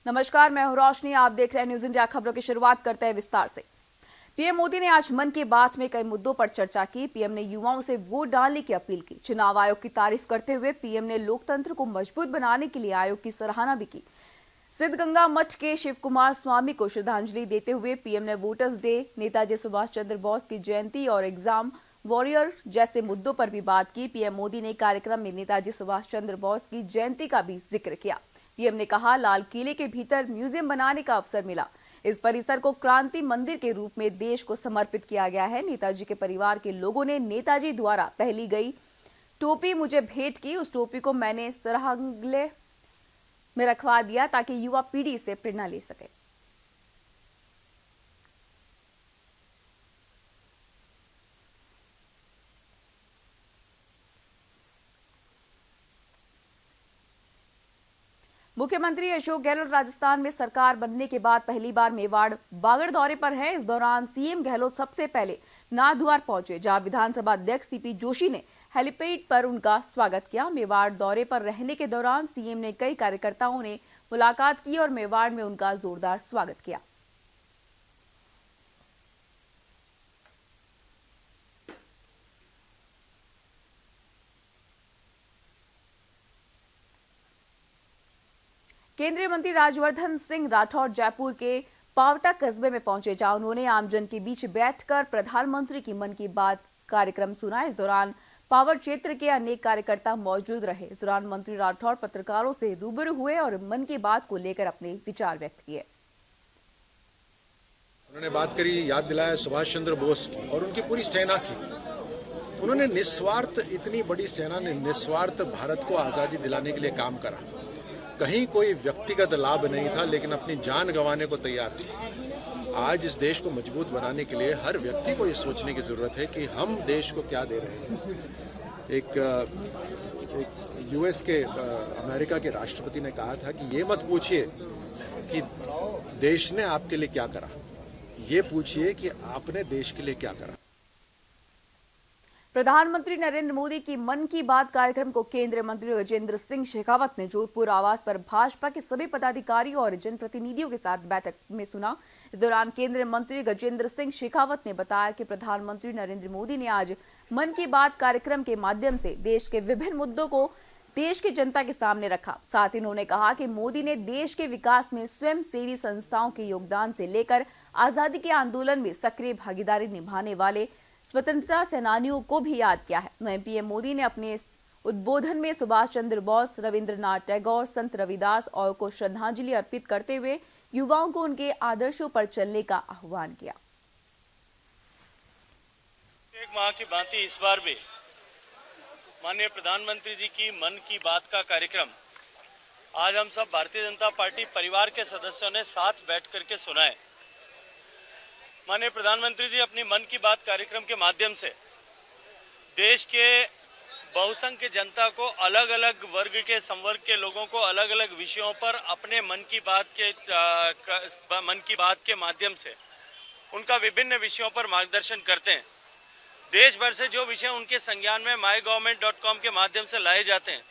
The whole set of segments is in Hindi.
नमस्कार, मैं हूं रोशनी। आप देख रहे हैं न्यूज इंडिया। खबरों की शुरुआत करते हैं विस्तार से। पीएम मोदी ने आज मन की बात में कई मुद्दों पर चर्चा की। पीएम ने युवाओं से वोट डालने की अपील की। चुनाव आयोग की तारीफ करते हुए पीएम ने लोकतंत्र को मजबूत बनाने के लिए आयोग की सराहना भी की। सिद्धगंगा मठ के शिव कुमार स्वामी को श्रद्धांजलि देते हुए पीएम ने वोटर्स डे, नेताजी सुभाष चंद्र बोस की जयंती और एग्जाम वॉरियर जैसे मुद्दों पर भी बात की। पीएम मोदी ने कार्यक्रम में नेताजी सुभाष चंद्र बोस की जयंती का भी जिक्र किया। पीएम ने कहा, लाल किले के भीतर म्यूजियम बनाने का अवसर मिला। इस परिसर को क्रांति मंदिर के रूप में देश को समर्पित किया गया है। नेताजी के परिवार के लोगों ने नेताजी द्वारा पहली गई टोपी मुझे भेंट की। उस टोपी को मैंने सरहंगले में रखवा दिया ताकि युवा पीढ़ी से प्रेरणा ले सके। मुख्यमंत्री अशोक गहलोत राजस्थान में सरकार बनने के बाद पहली बार मेवाड़ बागड़ दौरे पर हैं। इस दौरान सीएम गहलोत सबसे पहले नाथद्वार पहुंचे, जहां विधानसभा अध्यक्ष सीपी जोशी ने हेलीपैड पर उनका स्वागत किया। मेवाड़ दौरे पर रहने के दौरान सीएम ने कई कार्यकर्ताओं ने मुलाकात की और मेवाड़ में उनका जोरदार स्वागत किया। केंद्रीय मंत्री राज्यवर्धन सिंह राठौर जयपुर के पावटा कस्बे में पहुंचे, जहां उन्होंने आमजन के बीच बैठकर प्रधानमंत्री की मन की बात कार्यक्रम सुना। इस दौरान पावर क्षेत्र के अनेक कार्यकर्ता मौजूद रहे। इस दौरान मंत्री राठौर पत्रकारों से रूबरू हुए और मन की बात को लेकर अपने विचार व्यक्त किए। उन्होंने बात करी, याद दिलाया सुभाष चंद्र बोस की और उनकी पूरी सेना की। उन्होंने निस्वार्थ, इतनी बड़ी सेना ने निस्वार्थ भारत को आजादी दिलाने के लिए काम करा। कहीं कोई व्यक्तिगत लाभ नहीं था, लेकिन अपनी जान गंवाने को तैयार थे। आज इस देश को मजबूत बनाने के लिए हर व्यक्ति को ये सोचने की जरूरत है कि हम देश को क्या दे रहे हैं। एक यूएस के अमेरिका के राष्ट्रपति ने कहा था कि ये मत पूछिए कि देश ने आपके लिए क्या करा, ये पूछिए कि आपने देश के लिए क्या करा। प्रधानमंत्री नरेंद्र मोदी की मन की बात कार्यक्रम को केंद्रीय मंत्री गजेंद्र सिंह शेखावत ने जोधपुर आवास पर भाजपा के सभी पदाधिकारियों और जनप्रतिनिधियों के साथ बैठक में सुना। इस दौरान केंद्रीय मंत्री गजेंद्र सिंह शेखावत ने बताया कि प्रधानमंत्री नरेंद्र मोदी ने आज मन की बात कार्यक्रम के माध्यम से देश के विभिन्न मुद्दों को देश की जनता के सामने रखा। साथ ही उन्होंने कहा कि मोदी ने देश के विकास में स्वयंसेवी संस्थाओं के योगदान से लेकर आजादी के आंदोलन में सक्रिय भागीदारी निभाने वाले स्वतंत्रता सेनानियों को भी याद किया है। वहीं पीएम मोदी ने अपने उद्बोधन में सुभाष चंद्र बोस, रविंद्रनाथ टैगोर, संत रविदास और को श्रद्धांजलि अर्पित करते हुए युवाओं को उनके आदर्शों पर चलने का आह्वान किया। एक माह की भांति इस बार भी माननीय प्रधानमंत्री जी की मन की बात का कार्यक्रम आज हम सब भारतीय जनता पार्टी परिवार के सदस्यों ने साथ बैठ करके सुना है। माननीय प्रधानमंत्री जी अपनी मन की बात कार्यक्रम के माध्यम से देश के बहुसंख्य जनता को, अलग अलग वर्ग के संवर्ग के लोगों को अलग अलग विषयों पर अपने मन की बात के माध्यम से उनका विभिन्न विषयों पर मार्गदर्शन करते हैं। देश भर से जो विषय उनके संज्ञान में mygovernment.com के माध्यम से लाए जाते हैं,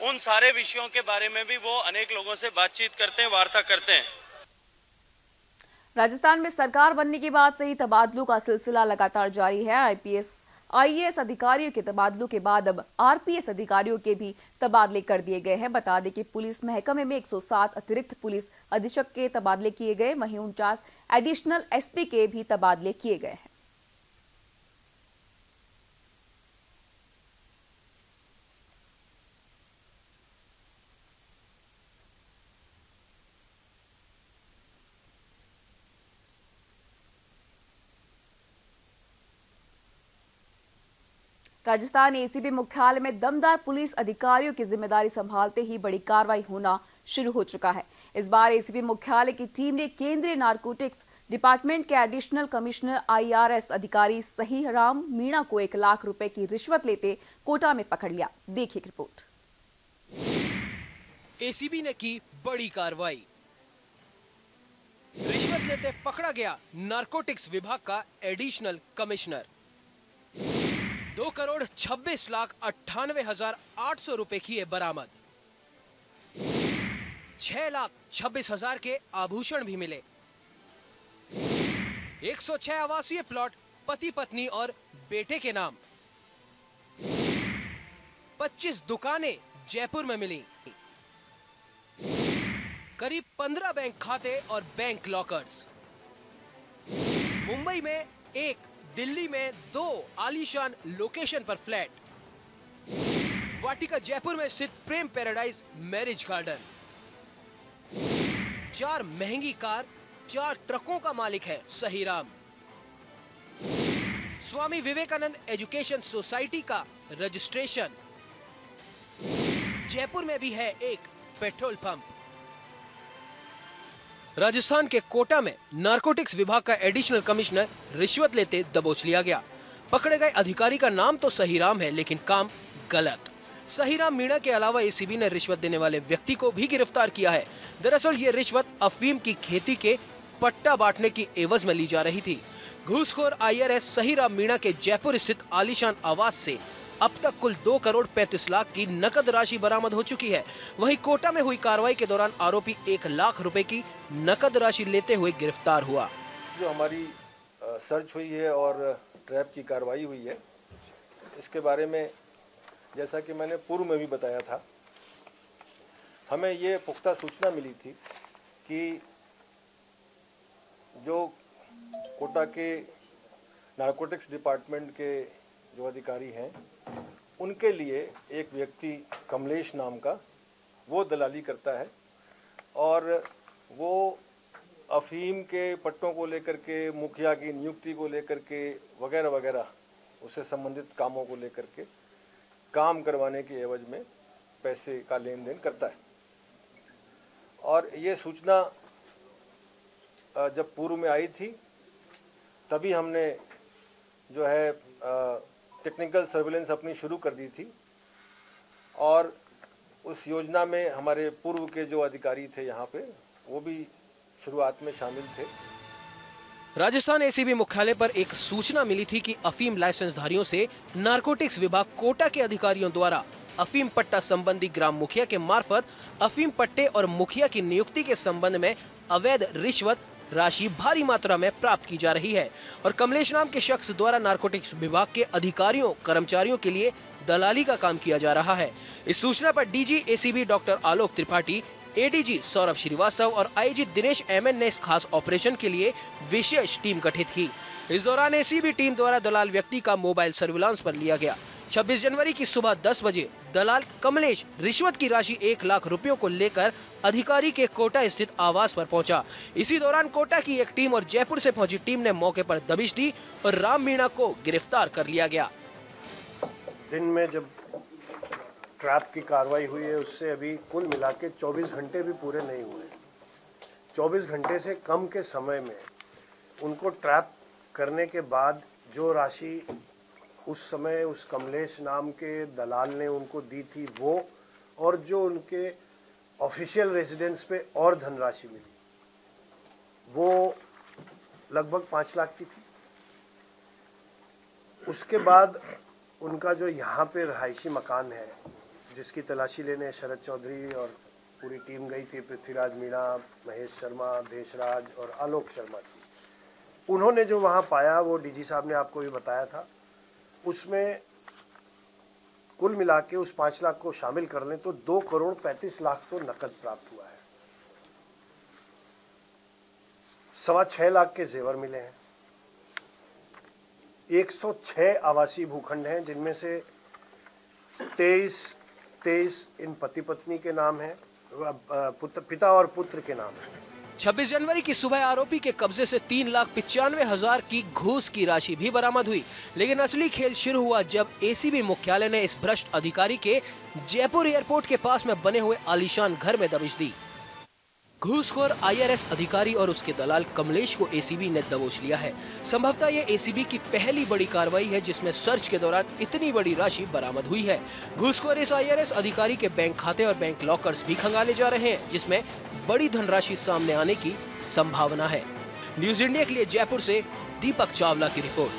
उन सारे विषयों के बारे में भी वो अनेक लोगों से बातचीत करते हैं, वार्ता करते हैं। राजस्थान में सरकार बनने के बाद से ही तबादलों का सिलसिला लगातार जारी है। आईएएस अधिकारियों के तबादलों के बाद अब आरपीएस अधिकारियों के भी तबादले कर दिए गए हैं। बता दें कि पुलिस महकमे में 107 अतिरिक्त पुलिस अधीक्षक के तबादले किए गए, वहीं 49 एडिशनल एसपी के भी तबादले किए गए हैं। राजस्थान एसीबी मुख्यालय में दमदार पुलिस अधिकारियों की जिम्मेदारी संभालते ही बड़ी कार्रवाई होना शुरू हो चुका है। इस बार एसीबी मुख्यालय की टीम ने केंद्रीय नारकोटिक्स डिपार्टमेंट के एडिशनल कमिश्नर आईआरएस अधिकारी सहीराम मीणा को 1 लाख रुपए की रिश्वत लेते कोटा में पकड़ लिया। देखिए रिपोर्ट। एसीबी ने की बड़ी कार्रवाई। रिश्वत लेते पकड़ा गया नारकोटिक्स विभाग का एडिशनल कमिश्नर। 2,26,98,800 रुपए किए बरामद। 6,26,000 के आभूषण भी मिले। 106 आवासीय प्लॉट पति पत्नी और बेटे के नाम। 25 दुकानें जयपुर में मिली। करीब 15 बैंक खाते और बैंक लॉकर्स। मुंबई में 1, दिल्ली में 2 आलीशान लोकेशन पर फ्लैट। वाटिका जयपुर में स्थित प्रेम पैराडाइज मैरिज गार्डन। 4 महंगी कार, 4 ट्रकों का मालिक है सहीराम। स्वामी विवेकानंद एजुकेशन सोसाइटी का रजिस्ट्रेशन। जयपुर में भी है एक पेट्रोल पंप। राजस्थान के कोटा में नारकोटिक्स विभाग का एडिशनल कमिश्नर रिश्वत लेते दबोच लिया गया। पकड़े गए अधिकारी का नाम तो सहीराम है, लेकिन काम गलत। सहीराम मीणा के अलावा एसीबी ने रिश्वत देने वाले व्यक्ति को भी गिरफ्तार किया है। दरअसल ये रिश्वत अफीम की खेती के पट्टा बांटने की एवज में ली जा रही थी। घूसखोर IRS सहीराम मीणा के जयपुर स्थित आलीशान आवास से अब तक कुल 2 करोड़ 35 लाख की नकद राशि बरामद हो चुकी है। वहीं कोटा में हुई कार्रवाई के दौरान आरोपी 1 लाख रुपए की नकद राशि लेते हुए गिरफ्तार हुआ। जो हमारी सर्च हुई है और ट्रैप की कार्रवाई हुई है, इसके बारे में जैसा कि मैंने पूर्व में भी बताया था, हमें ये पुख्ता सूचना मिली थी कि जो कोटा के नारकोटिक्स डिपार्टमेंट के जो अधिकारी हैं, उनके लिए एक व्यक्ति कमलेश नाम का वो दलाली करता है और वो अफीम के पट्टों को लेकर के, मुखिया की नियुक्ति को लेकर के वगैरह वगैरह उससे संबंधित कामों को लेकर के काम करवाने के एवज में पैसे का लेन देन करता है। और ये सूचना जब पूर्व में आई थी, तभी हमने जो है टेक्निकल सर्विलेंस अपनी शुरू कर दी थी और उस योजना में हमारे पूर्व के जो अधिकारी थे यहाँ पे, वो भी शुरुआत में शामिल थे। राजस्थान एसीबी मुख्यालय पर एक सूचना मिली थी कि अफीम लाइसेंसधारियों से नारकोटिक्स विभाग कोटा के अधिकारियों द्वारा अफीम पट्टा संबंधी ग्राम मुखिया के मार्फत अफीम पट्टे और मुखिया की नियुक्ति के संबंध में अवैध रिश्वत राशि भारी मात्रा में प्राप्त की जा रही है और कमलेश नाम के शख्स द्वारा नारकोटिक्स विभाग के अधिकारियों कर्मचारियों के लिए दलाली का काम किया जा रहा है। इस सूचना पर DG ACB doctor Alok Tripathi, ADG Saurabh Srivastava और आईजी दिनेश एमएन ने इस खास ऑपरेशन के लिए विशेष टीम गठित की। इस दौरान एसीबी टीम द्वारा दलाल व्यक्ति का मोबाइल सर्विलांस पर लिया गया। 26 जनवरी की सुबह 10 बजे दलाल कमलेश रिश्वत की राशि 1 लाख रुपयों को लेकर अधिकारी के कोटा स्थित आवास पर पहुंचा। इसी दौरान कोटा की एक टीम और जयपुर से पहुंची टीम ने मौके पर दबिश दी और राम मीणा को गिरफ्तार कर लिया गया। दिन में जब ट्रैप की कार्रवाई हुई है, उससे अभी कुल मिला के 24 घंटे भी पूरे नहीं हुए। 24 घंटे से कम के समय में उनको ट्रैप करने के बाद जो राशि उस समय उस कमलेश नाम के दलाल ने उनको दी थी, वो और जो उनके ऑफिशियल रेजिडेंस पे और धनराशि मिली, वो लगभग 5 लाख की थी। उसके बाद उनका जो यहाँ पे रहायशी मकान है, जिसकी तलाशी लेने शरद चौधरी और पूरी टीम गई थी, पृथ्वीराज मीणा, महेश शर्मा, देशराज और आलोक शर्मा थी, उन्होंने जो वहाँ पाया वो डीजी साहब ने आपको भी बताया था। उसमें कुल मिला के उस 5 लाख को शामिल कर लें तो 2 करोड़ 35 लाख तो नकद प्राप्त हुआ है। 6.25 लाख के जेवर मिले हैं। 106 आवासीय भूखंड हैं, जिनमें से 23 इन पति पत्नी के नाम है, पिता और पुत्र के नाम है। 26 जनवरी की सुबह आरोपी के कब्जे से 3,95,000 की घूस की राशि भी बरामद हुई। लेकिन असली खेल शुरू हुआ जब एसीबी मुख्यालय ने इस भ्रष्ट अधिकारी के जयपुर एयरपोर्ट के पास में बने हुए आलीशान घर में दबिश दी। घूसखोर IRS अधिकारी और उसके दलाल कमलेश को एसीबी ने दबोच लिया है। संभवतः ये एसीबी की पहली बड़ी कार्रवाई है जिसमें सर्च के दौरान इतनी बड़ी राशि बरामद हुई है। घूसखोर इस IRS अधिकारी के बैंक खाते और बैंक लॉकर्स भी खंगाले जा रहे हैं, जिसमें बड़ी धनराशि सामने आने की संभावना है। न्यूज इंडिया के लिए जयपुर से दीपक चावला की रिपोर्ट।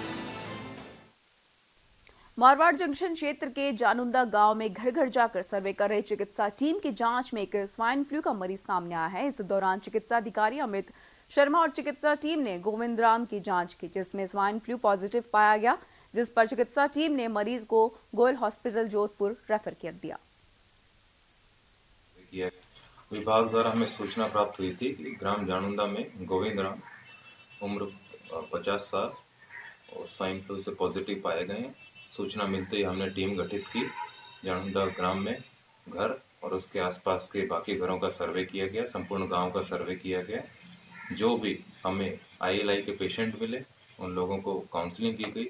मारवाड़ जंक्शन क्षेत्र के जानुंदा गांव में घर घर जाकर सर्वे कर रही चिकित्सा टीम की जांच में एक स्वाइन फ्लू का मरीज सामने आया है। इस दौरान चिकित्सा अधिकारी अमित शर्मा और चिकित्सा टीम ने गोविंद राम की जांच की, जिसमें स्वाइन फ्लू पॉजिटिव पाया गया, जिस पर चिकित्सा टीम ने मरीज को गोयल हॉस्पिटल जोधपुर रेफर कर दिया। विभाग द्वारा हमें सूचना प्राप्त हुई थी कि ग्राम जानुंदा में गोविंद राम उम्र 50 साल और स्वाइन फ्लू से पॉजिटिव पाए गए हैं। सूचना मिलते ही हमने टीम गठित की। जानुंदा ग्राम में घर और उसके आसपास के बाकी घरों का सर्वे किया गया, संपूर्ण गांव का सर्वे किया गया। जो भी हमें ILI के पेशेंट मिले उन लोगों को काउंसलिंग की गई,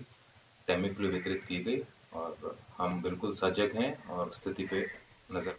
टेमीफ्लू वितरित की गई और हम बिल्कुल सजग हैं और स्थिति पे नजर।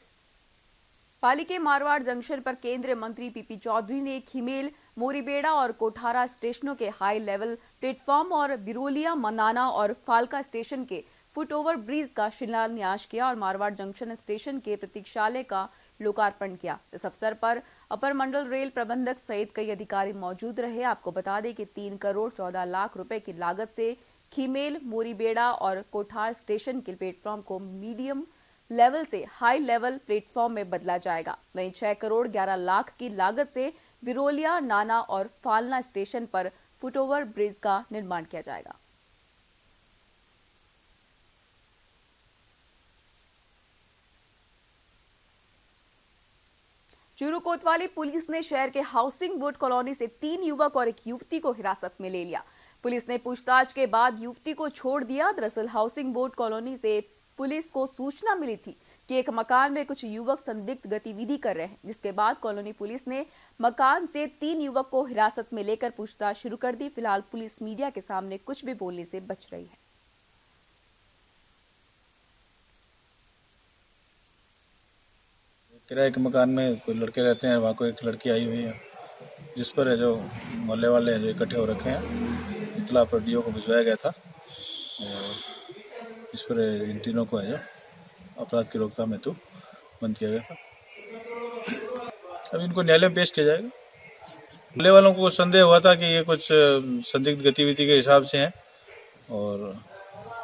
पाली के मारवाड़ जंक्शन पर केंद्रीय मंत्री पीपी चौधरी ने खीमेल, मोरीबेड़ा और कोठारा स्टेशनों के हाई लेवल प्लेटफॉर्म और बिरोलिया, मनाना और फालका स्टेशन के फुट ओवर ब्रिज का शिलान्यास किया और मारवाड़ जंक्शन स्टेशन के प्रतीक्षालय का लोकार्पण किया। इस अवसर पर अपर मंडल रेल प्रबंधक सहित कई अधिकारी मौजूद रहे। आपको बता दें कि 3 करोड़ 14 लाख रुपए की लागत से खीमेल, मोरीबेड़ा और कोठार स्टेशन के प्लेटफॉर्म को मीडियम लेवल से हाई लेवल प्लेटफॉर्म में बदला जाएगा। वहीं 6 करोड़ 11 लाख की लागत से बिरोलिया, नाना और फालना स्टेशन पर फुटओवर ब्रिज का निर्माण किया जाएगा। चूरू कोतवाली पुलिस ने शहर के हाउसिंग बोर्ड कॉलोनी से 3 युवक और एक युवती को हिरासत में ले लिया। पुलिस ने पूछताछ के बाद युवती को छोड़ दिया। दरअसल हाउसिंग बोर्ड कॉलोनी से पुलिस को सूचना मिली थी कि एक मकान में कुछ युवक संदिग्ध गतिविधि कर रहे हैं, जिसके बाद कॉलोनी पुलिस ने मकान से 3 युवक को हिरासत में लेकर पूछताछ शुरू कर दी। फिलहाल पुलिस मीडिया के सामने कुछ भी बोलने से बच रही है। किराए के मकान में कोई लड़के रहते हैं, वहाँ को एक लड़की आई हुई है, जिस पर है जो मोहल्ले वाले हैं जो इकट्ठे हो रखे हैं, इतला पर DO को भिजवाया गया था और इस पर इन तीनों को है जो अपराध की रोकथाम हेतु बंद किया गया था। अब इनको न्यायालय में पेश किया जाएगा। मोहल्ले वालों को संदेह हुआ था कि ये कुछ संदिग्ध गतिविधि के हिसाब से हैं और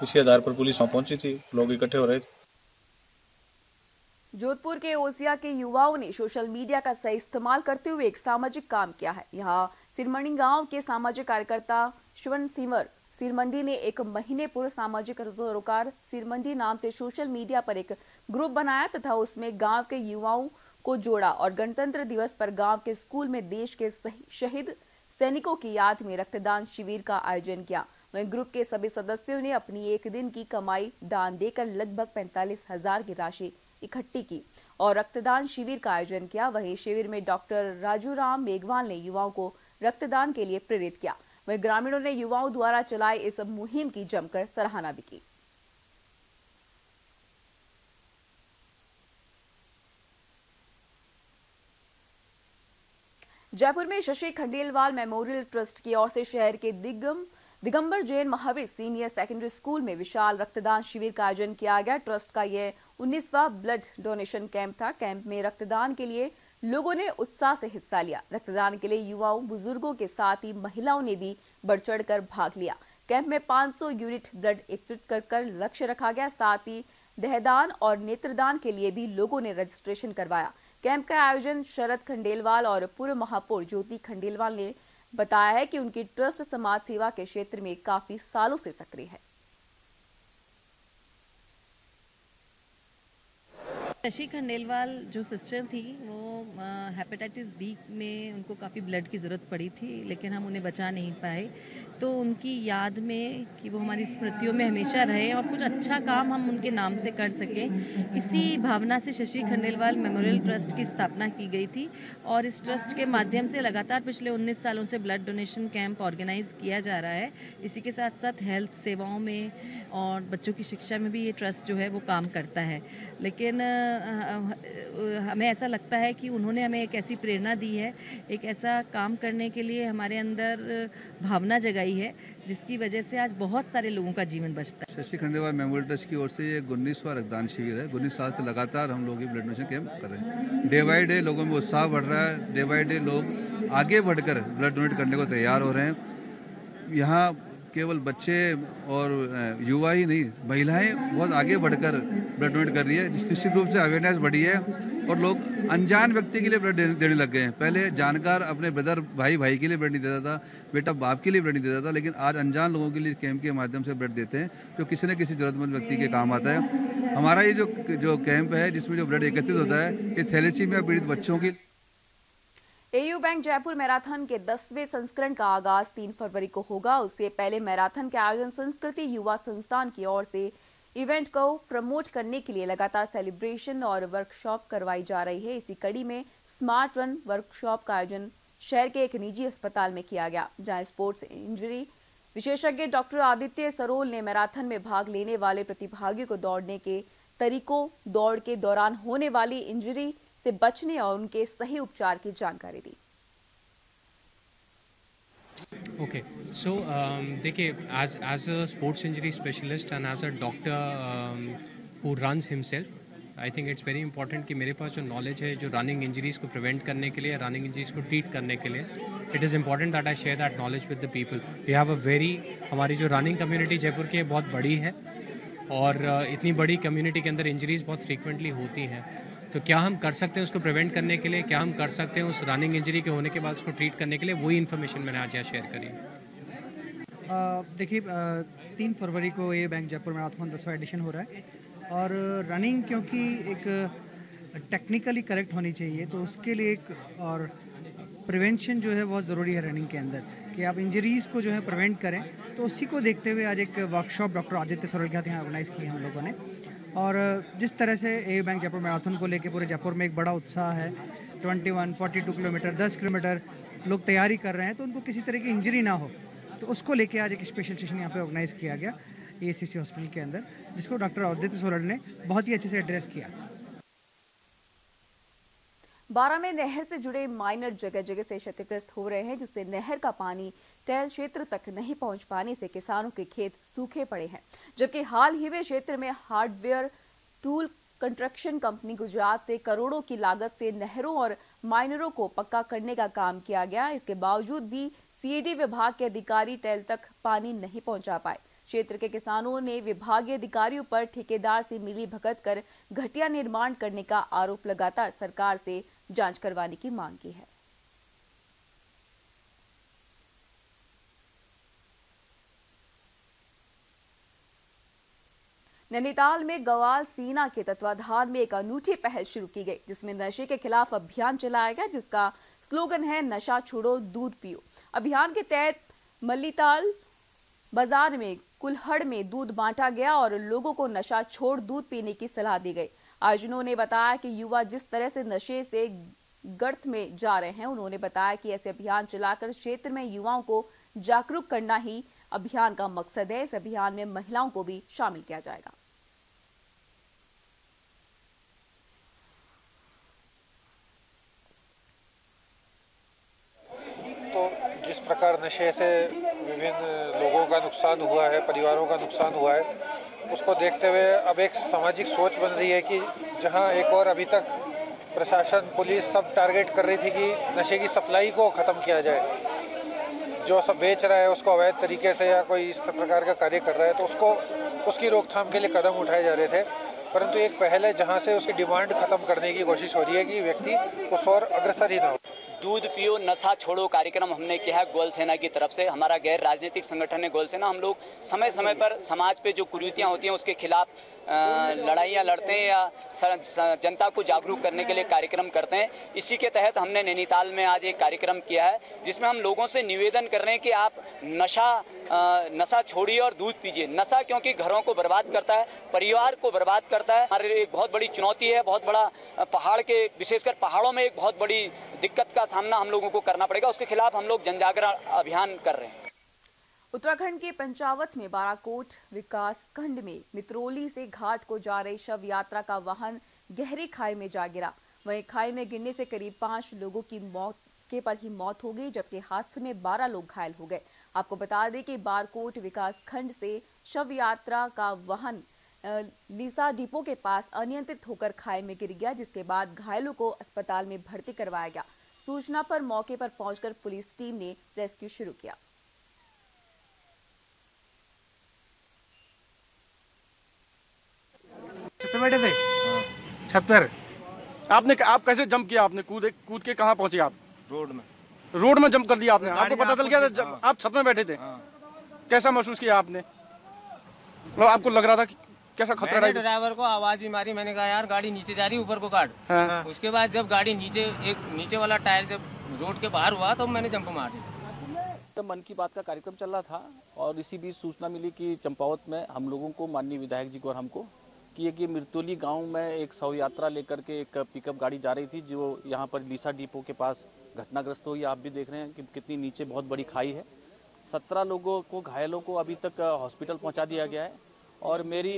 इसी आधार पर पुलिस वहाँ पहुंची थी, लोग इकट्ठे हो रहे थे। जोधपुर के ओसिया के युवाओं ने सोशल मीडिया का सही इस्तेमाल करते हुए एक सामाजिक काम किया है। यहाँ सिरमंडी गांव के सामाजिक कार्यकर्ता शिवन सिंवर सिरमंडी ने 1 महीने पूर्व सामाजिक सरोकार सिरमंडी नाम से सोशल मीडिया पर एक ग्रुप बनाया तथा उसमें गांव के युवाओं को जोड़ा और गणतंत्र दिवस पर गांव के स्कूल में देश के शहीद सैनिकों की याद में रक्तदान शिविर का आयोजन किया। वहीं ग्रुप के सभी सदस्यों ने अपनी एक दिन की कमाई दान देकर लगभग 45,000 की राशि इकट्ठी की और रक्तदान शिविर का आयोजन किया। वहीं शिविर में डॉक्टर राजूराम मेघवाल ने युवाओं को रक्तदान के लिए प्रेरित किया। वहीं ग्रामीणों ने युवाओं द्वारा चलाए इस मुहिम की जमकर सराहना भी की। जयपुर में शशि खंडेलवाल मेमोरियल ट्रस्ट की ओर से शहर के Digambar Jain Mahavir senior secondary school में विशाल रक्तदान शिविर का आयोजन किया गया। ट्रस्ट का यह 19वां ब्लड डोनेशन कैंप था। कैंप में रक्तदान के लिए लोगों ने उत्साह से हिस्सा लिया। रक्तदान के लिए युवाओं, बुजुर्गों के साथ ही महिलाओं ने भी बढ़ चढ़कर भाग लिया। कैंप में 500 यूनिट ब्लड एकत्रित कर लक्ष्य रखा गया। साथ ही देहदान और नेत्रदान के लिए भी लोगों ने रजिस्ट्रेशन करवाया। कैंप का आयोजन शरद खंडेलवाल और पूर्व महापौर ज्योति खंडेलवाल ने बताया है कि उनकी ट्रस्ट समाज सेवा के क्षेत्र में काफी सालों से सक्रिय है। शशि खंडेलवाल जो सिस्टर थी वो हेपेटाइटिस बी में उनको काफ़ी ब्लड की ज़रूरत पड़ी थी, लेकिन हम उन्हें बचा नहीं पाए। तो उनकी याद में कि वो हमारी स्मृतियों में हमेशा रहे और कुछ अच्छा काम हम उनके नाम से कर सकें, इसी भावना से शशि खंडेलवाल मेमोरियल ट्रस्ट की स्थापना की गई थी। और इस ट्रस्ट के माध्यम से लगातार पिछले 19 सालों से ब्लड डोनेशन कैंप ऑर्गेनाइज किया जा रहा है। इसी के साथ साथ हेल्थ सेवाओं में और बच्चों की शिक्षा में भी ये ट्रस्ट जो है वो काम करता है। लेकिन हमें ऐसा लगता है कि उन्होंने हमें एक ऐसी प्रेरणा दी है, एक ऐसा काम करने के लिए हमारे अंदर भावना जगाई है, जिसकी वजह से आज बहुत सारे लोगों का जीवन बचता है। शशि खंडेलवाल मेमोरियल ट्रस्ट की ओर से ये 19वां रक्तदान शिविर है। 19 साल से लगातार हम लोग ये ब्लड डोनेशन कैंप कर रहे हैं। डे बाई डे लोगों में उत्साह बढ़ रहा है। डे बाई डे लोग आगे बढ़कर ब्लड डोनेट करने को तैयार हो रहे हैं। यहाँ केवल बच्चे और युवा ही नहीं, महिलाएं बहुत आगे बढ़कर ब्लड डोनेट कर रही है, जिस निश्चित रूप से अवेयरनेस बढ़ी है और लोग अनजान व्यक्ति के लिए ब्लड देने लग गए हैं। पहले जानकार अपने ब्रदर भाई के लिए ब्लड नहीं देता था, बेटा बाप के लिए ब्लड नहीं देता था, लेकिन आज अनजान लोगों के लिए कैंप के माध्यम से ब्लड देते हैं, जो किसी न किसी जरूरतमंद व्यक्ति के काम आता है। हमारा ये जो कैंप है, जिसमें जो ब्लड एकत्रित होता है, ये थैलेसीमिया पीड़ित बच्चों की। एयू बैंक जयपुर मैराथन के 10वें संस्करण का आगाज 3 फरवरी को होगा। उससे पहले मैराथन के आयोजन संस्कृति युवा संस्थान की ओर से इवेंट को प्रमोट करने के लिए लगातार सेलिब्रेशन और वर्कशॉप करवाई जा रही है। इसी कड़ी में स्मार्ट रन वर्कशॉप का आयोजन शहर के एक निजी अस्पताल में किया गया, जहां स्पोर्ट्स इंजरी विशेषज्ञ डॉक्टर आदित्य सरोल ने मैराथन में भाग लेने वाले प्रतिभागियों को दौड़ने के तरीकों, दौड़ के दौरान होने वाली इंजरी से बचने और उनके सही उपचार की जानकारी दी। Okay, so देखिए, as a sports injury specialist and as a doctor who runs himself, I think it's very important कि मेरे पास जो knowledge है, जो running injuries को prevent करने के लिए, running injuries को treat करने के लिए, it is important that I share that knowledge with the people. We have a very, हमारी जो running community जयपुर की है बहुत बड़ी है और इतनी बड़ी community के अंदर injuries बहुत frequently होती हैं। तो क्या हम कर सकते हैं उसको प्रिवेंट करने के लिए, क्या हम कर सकते हैं उस रनिंग इंजरी के होने के बाद उसको ट्रीट करने के लिए, वही इन्फॉर्मेशन मैंने आज यहाँ शेयर करी। देखिए, 3 फरवरी को ये बैंक जयपुर मैराथन 10वां एडिशन हो रहा है और रनिंग क्योंकि एक टेक्निकली करेक्ट होनी चाहिए, तो उसके लिए एक और प्रिवेंशन जो है बहुत ज़रूरी है रनिंग के अंदर, कि आप इंजरीज़ को जो है प्रिवेंट करें। तो उसी को देखते हुए आज एक वर्कशॉप डॉक्टर आदित्य सरोल के यहाँ ऑर्गेनाइज़ की हम लोगों ने। और जिस तरह से ए बैंक जयपुर मैराथन को लेके पूरे जयपुर में एक बड़ा उत्साह है, 42 किलोमीटर 10 किलोमीटर लोग तैयारी कर रहे हैं, तो उनको किसी तरह की इंजरी ना हो, तो उसको लेके आज एक स्पेशल सेशन यहाँ पे ऑर्गेनाइज़ किया गया एसीसी हॉस्पिटल के अंदर, जिसको डॉक्टर आदित्य सरोल ने बहुत ही अच्छे से एड्रेस किया। 12 में नहर से जुड़े माइनर जगह जगह से क्षतिग्रस्त हो रहे हैं, जिससे नहर का पानी टैल क्षेत्र तक नहीं पहुंच पाने से किसानों के खेत सूखे पड़े हैं। जबकि हाल ही में क्षेत्र में hardware tool construction company Gujarat से करोड़ों की लागत से नहरों और माइनरों को पक्का करने का काम किया गया। इसके बावजूद भी सीएडी विभाग के अधिकारी टैल तक पानी नहीं पहुंचा पाए। क्षेत्र के किसानों ने विभागीय अधिकारियों पर ठेकेदार से मिली भगत कर घटिया निर्माण करने का आरोप लगातार सरकार से जांच करवाने की मांग की है। नैनीताल में गवाल सीना के तत्वाधान में एक अनूठी पहल शुरू की गई, जिसमें नशे के खिलाफ अभियान चलाया गया, जिसका स्लोगन है नशा छोड़ो दूध पियो। अभियान के तहत मल्लीताल बाजार में कुल्हड़ में दूध बांटा गया और लोगों को नशा छोड़ दूध पीने की सलाह दी गई। आयोजनों ने बताया कि युवा जिस तरह से नशे से गर्त में जा रहे हैं, उन्होंने बताया कि ऐसे अभियान चलाकर क्षेत्र में युवाओं को जागरूक करना ही अभियान का मकसद है। इस अभियान में महिलाओं को भी शामिल किया जाएगा। तो जिस प्रकार नशे से विभिन्न लोगों का नुकसान हुआ है, परिवारों का नुकसान हुआ है, उसको देखते हुए अब एक सामाजिक सोच बन रही है कि जहां एक और अभी तक प्रशासन, पुलिस सब टारगेट कर रही थी कि नशे की सप्लाई को ख़त्म किया जाए, जो सब बेच रहा है उसको अवैध तरीके से या कोई इस प्रकार का कार्य कर रहा है तो उसकी रोकथाम के लिए कदम उठाए जा रहे थे। परंतु एक पहल है जहाँ से उसकी डिमांड खत्म करने की कोशिश हो रही है कि व्यक्ति उस और अग्रसर ही ना हो। दूध पियो नशा छोड़ो कार्यक्रम हमने किया है गोल सेना की तरफ से। हमारा गैर राजनीतिक संगठन है गोल सेना। हम लोग समय समय पर समाज पे जो कुरीतियाँ होती हैं उसके खिलाफ लड़ाइयाँ लड़ते हैं या जनता को जागरूक करने के लिए कार्यक्रम करते हैं। इसी के तहत हमने नैनीताल में आज एक कार्यक्रम किया है जिसमें हम लोगों से निवेदन कर रहे हैं कि आप नशा छोड़िए और दूध पीजिए। नशा क्योंकि घरों को बर्बाद करता है, परिवार को बर्बाद करता है। हमारे एक बहुत बड़ी चुनौती है, बहुत बड़ा पहाड़ के, विशेषकर पहाड़ों में एक बहुत बड़ी दिक्कत का सामना हम लोगों को करना पड़ेगा। उसके खिलाफ हम लोग जनजागरण अभियान कर रहे हैं। उत्तराखंड के पंचावत में बाराकोट विकास खंड में मित्रोली से घाट को जा रही शव यात्रा का वाहन गहरी खाई में जा गिरा। वहीं खाई में गिरने से करीब 5 लोगों की मौके पर ही मौत हो गई, जबकि हादसे में 12 लोग घायल हो गए। आपको बता दें कि बाराकोट विकास खंड से शव यात्रा का वाहन लीसा डिपो के पास अनियंत्रित होकर खाई में गिर गया, जिसके बाद घायलों को अस्पताल में भर्ती करवाया गया। सूचना पर मौके पर पहुंचकर पुलिस टीम ने रेस्क्यू शुरू किया। छत पर। आप कैसे जंप किया? आपने कूद के कहाँ पहुंचे आप? रोड में जंप कर दिया आपने? आपको पता चल गया था? आप छत में बैठे थे? कैसा महसूस किया आपने? मतलब आपको लग रहा था कि कैसा खतरा? ड्राइवर को आवाज भी मारी, मैंने कहा यार गाड़ी नीचे जा रही है, ऊपर को काट। हाँ। उसके बाद जब गाड़ी नीचे वाला टायर जब रोड के बाहर हुआ तो मैंने जंप मार दी। तो मन की बात का कार्यक्रम चल रहा था और इसी बीच सूचना मिली कि चंपावत में हम लोगों को, माननीय विधायक जी को और हमको, कि एक ये मिर्तोली गांव में एक शव यात्रा लेकर के एक पिकअप गाड़ी जा रही थी जो यहाँ पर लीसा डिपो के पास घटनाग्रस्त हुई। आप भी देख रहे हैं कि कितनी नीचे बहुत बड़ी खाई है। 17 लोगों को, घायलों को अभी तक हॉस्पिटल पहुँचा दिया गया है। और मेरी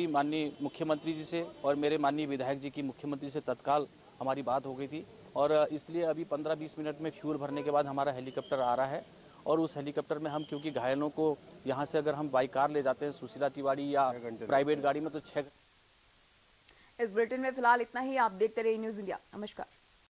माननीय मुख्यमंत्री जी से और मेरे माननीय विधायक जी की मुख्यमंत्री से तत्काल हमारी बात हो गई थी और इसलिए अभी 15-20 मिनट में फ्यूल भरने के बाद हमारा हेलीकॉप्टर आ रहा है और उस हेलीकॉप्टर में हम, क्योंकि घायलों को यहाँ से अगर हम बाई कार ले जाते हैं सुशीला तिवारी या प्राइवेट गाड़ी में, तो 6 इस बुलेटिन में फिलहाल इतना ही। आप देखते रहिए न्यूज़ इंडिया। नमस्कार।